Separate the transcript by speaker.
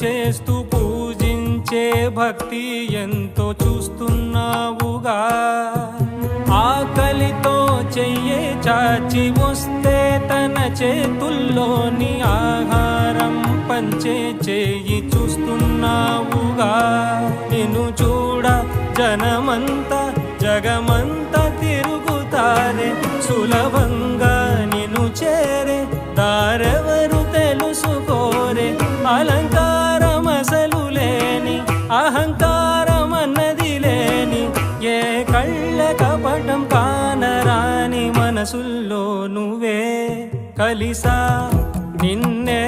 Speaker 1: చేస్తూ పూజించే భక్తి ఎంతో చూస్తున్నావుగా. ఆకలితో చెయ్యే చాచి వస్తే తన చేతుల్లోని ఆహారం పంచే చేయి చూస్తున్నావుగా. నిన్ను చూడ జనమంతా జగమంతా తిరుగుతారే, సులభంగా నిన్ను చేరే దారెవరు తెలుసుకోరే. అలంకారం అసలు లేని అహంకారం అన్నది లేని, ఏ కళ్ళ కపటం కానరాని మనసుల్లో నువ్వే కలిసా నిన్నే